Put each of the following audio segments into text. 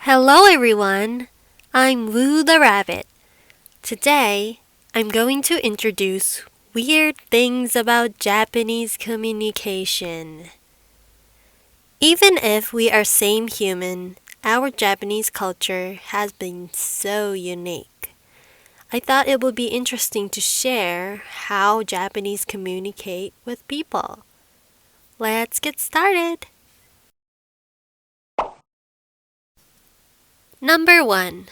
Hello everyone, I'm Lou the Rabbit. Today, I'm going to introduce weird things about Japanese communication. Even if we are same human, our Japanese culture has been so unique. I thought it would be interesting to share how Japanese communicate with people. Let's get started. Number 1.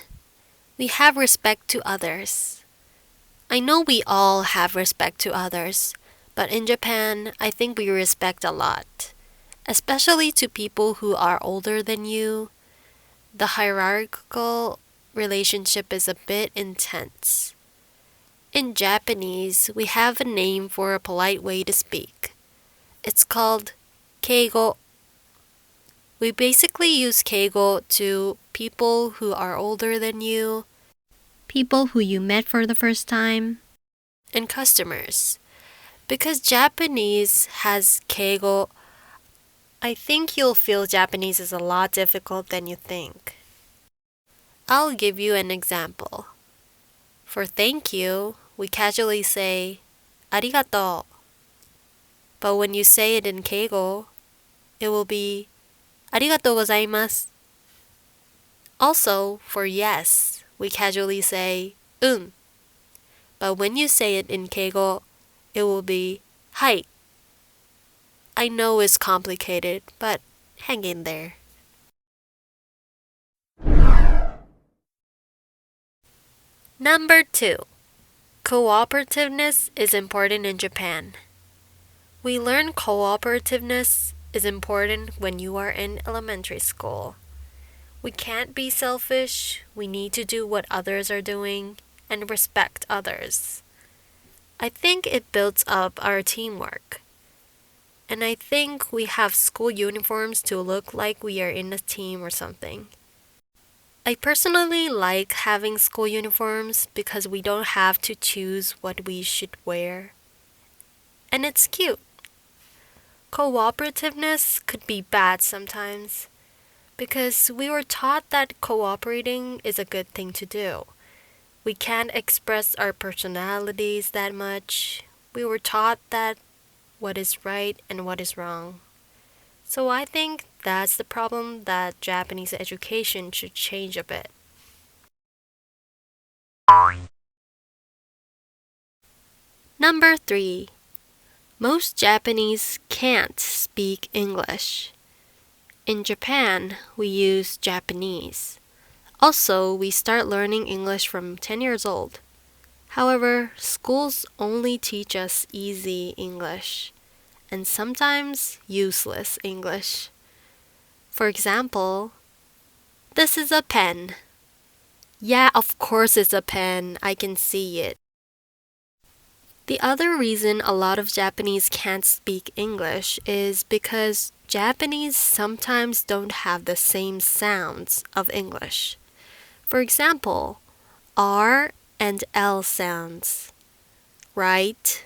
We have respect to others. I know we all have respect to others, but in Japan, I think we respect a lot, especially to people who are older than you. The hierarchical relationship is a bit intense. In Japanese, we have a name for a polite way to speak. It's called keigo. We basically use keigo to people who are older than you, people who you met for the first time, and customers. Because Japanese has keigo, I think you'll feel Japanese is a lot difficult than you think. I'll give you an example. For thank you, we casually say arigato. But when you say it in keigo, it will be arigatou gozaimasu. Also, for yes, we casually say But when you say it in keigo, it will be hai. I know it's complicated, but hang in there. Number 2. Cooperativeness is important in Japan. We learn cooperativeness is important when you are in elementary school. We can't be selfish, we need to do what others are doing, and respect others. I think it builds up our teamwork. And I think we have school uniforms to look like we are in a team or something. I personally like having school uniforms because we don't have to choose what we should wear. And it's cute. Cooperativeness could be bad sometimes because we were taught that cooperating is a good thing to do. We can't express our personalities that much. We were taught that what is right and what is wrong. So I think that's the problem that Japanese education should change a bit. Number 3. Most Japanese can't speak English. In Japan, we use Japanese. Also, we start learning English from 10 years old. However, schools only teach us easy English and sometimes useless English. For example, this is a pen. Yeah, of course it's a pen. I can see it. The other reason a lot of Japanese can't speak English is because Japanese sometimes don't have the same sounds of English. For example, R and L sounds, right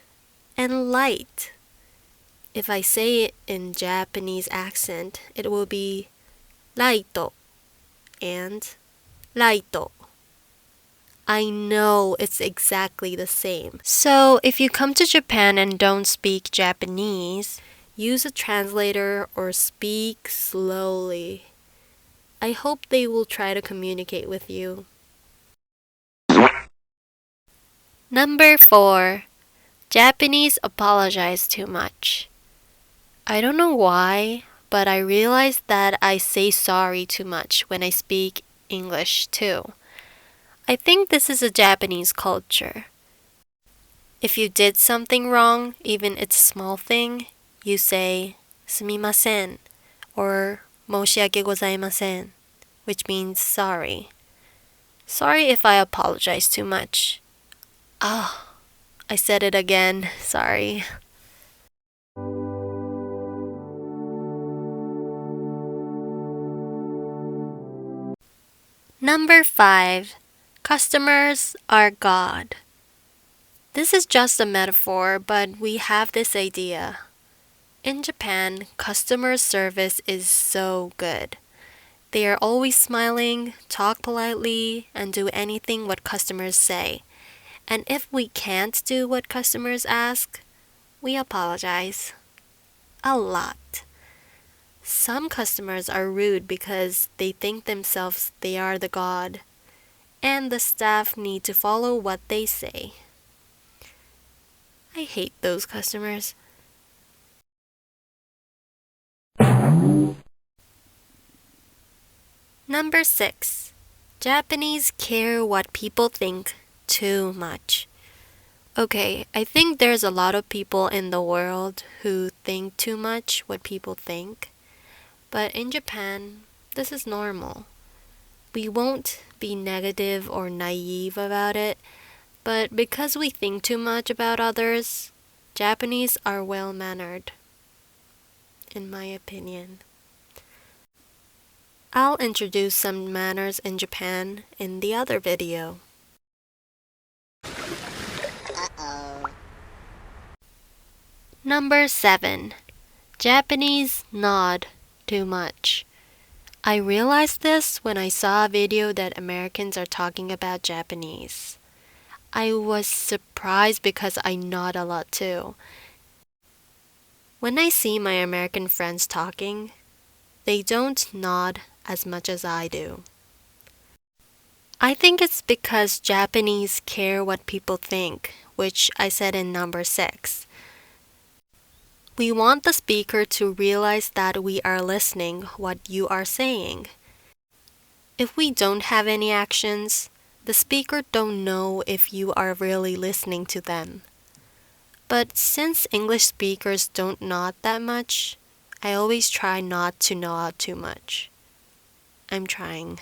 and light. If I say it in Japanese accent, it will be laito and laito. I know it's exactly the same. So if you come to Japan and don't speak Japanese, use a translator or speak slowly. I hope they will try to communicate with you. Number 4. Japanese apologize too much. I don't know why, but I realized that I say sorry too much when I speak English too. I think this is a Japanese culture. If you did something wrong, even it's a small thing, you say sumimasen or moshiake gozaimasen, which means sorry. Sorry if I apologize too much. Oh, I said it again. Sorry. Number 5. Customers are God. This is just a metaphor, but we have this idea. In Japan, customer service is so good. They are always smiling, talk politely, and do anything what customers say. And if we can't do what customers ask, we apologize. A lot. Some customers are rude because they think themselves they are the god, and the staff need to follow what they say. I hate those customers. Number 6. Japanese care what people think too much. Okay, I think there's a lot of people in the world who think too much what people think. But in Japan, this is normal. We won't be negative or naive about it, but because we think too much about others, Japanese are well-mannered, in my opinion. I'll introduce some manners in Japan in the other video. Number 7. Japanese nod too much. I realized this when I saw a video that Americans are talking about Japanese. I was surprised because I nod a lot too. When I see my American friends talking, they don't nod as much as I do. I think it's because Japanese care what people think, which I said in number 6. We want the speaker to realize that we are listening what you are saying. If we don't have any actions, the speaker don't know if you are really listening to them. But since English speakers don't nod that much, I always try not to nod too much. I'm trying.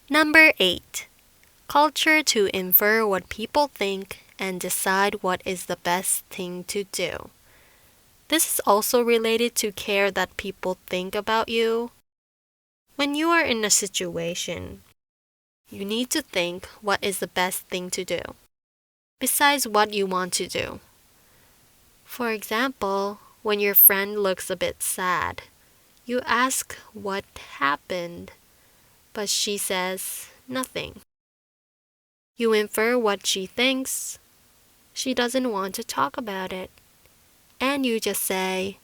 Number 8. Culture to infer what people think and decide what is the best thing to do. This is also related to care that people think about you. When you are in a situation, you need to think what is the best thing to do, besides what you want to do. For example, when your friend looks a bit sad, you ask what happened, but she says nothing. You infer what she thinks. She doesn't want to talk about it. And you just say,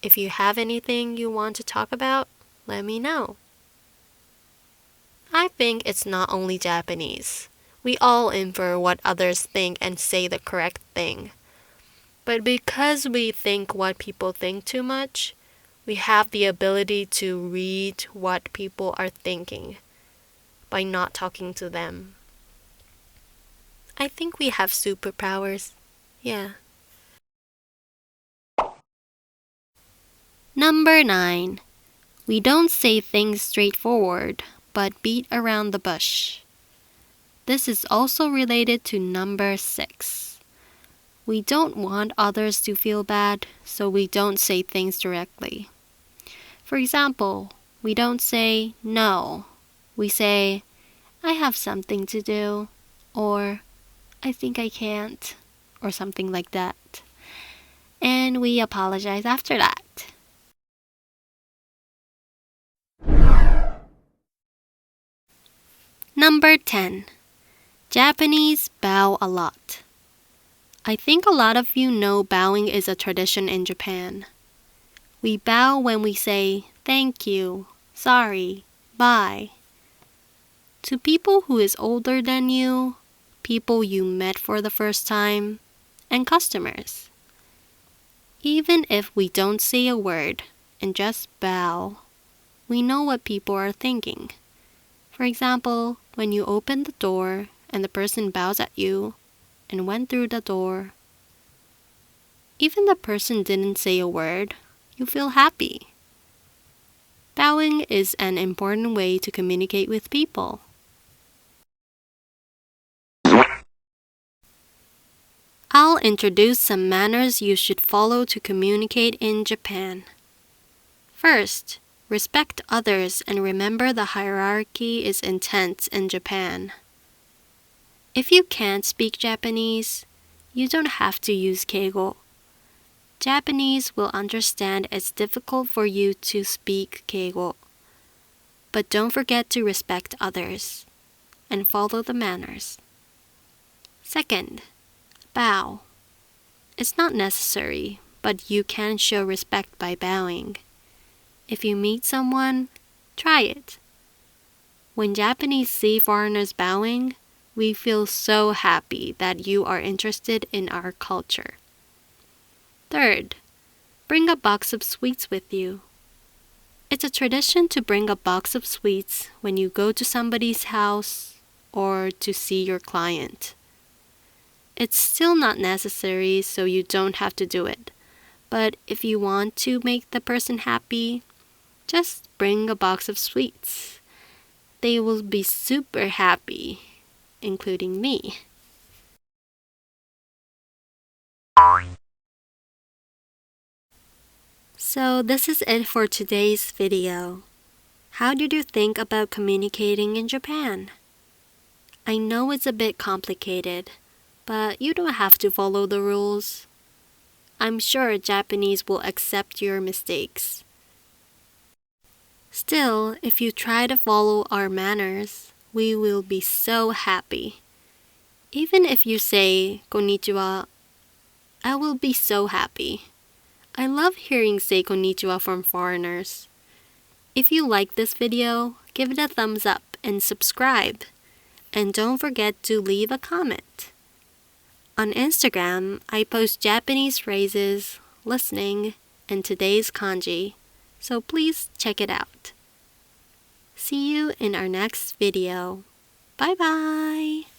if you have anything you want to talk about, let me know. I think it's not only Japanese. We all infer what others think and say the correct thing. But because we think what people think too much, we have the ability to read what people are thinking by not talking to them. I think we have superpowers. Yeah. Number 9. We don't say things straightforward, but beat around the bush. This is also related to number 6. We don't want others to feel bad, so we don't say things directly. For example, we don't say no. We say, I have something to do, or I think I can't, or something like that. And we apologize after that. Number 10. Japanese bow a lot. I think a lot of you know bowing is a tradition in Japan. We bow when we say thank you, sorry, bye. To people who is older than you, people you met for the first time, and customers. Even if we don't say a word and just bow, we know what people are thinking. For example, when you open the door and the person bows at you and went through the door, even the person didn't say a word, you feel happy. Bowing is an important way to communicate with people. I'll introduce some manners you should follow to communicate in Japan. First, respect others and remember the hierarchy is intense in Japan. If you can't speak Japanese, you don't have to use keigo. Japanese will understand it's difficult for you to speak Keigo. But don't forget to respect others and follow the manners. Second, bow. It's not necessary, but you can show respect by bowing. If you meet someone, try it. When Japanese see foreigners bowing, we feel so happy that you are interested in our culture. Third, bring a box of sweets with you. It's a tradition to bring a box of sweets when you go to somebody's house or to see your client. It's still not necessary, so you don't have to do it. But if you want to make the person happy, just bring a box of sweets. They will be super happy, including me. So this is it for today's video. How did you think about communicating in Japan? I know it's a bit complicated, but you don't have to follow the rules. I'm sure Japanese will accept your mistakes. Still, if you try to follow our manners, we will be so happy. Even if you say konnichiwa, I will be so happy. I love hearing say konnichiwa from foreigners. If you like this video, give it a thumbs up and subscribe. And don't forget to leave a comment. On Instagram, I post Japanese phrases, listening, and today's kanji, so please check it out. See you in our next video. Bye bye!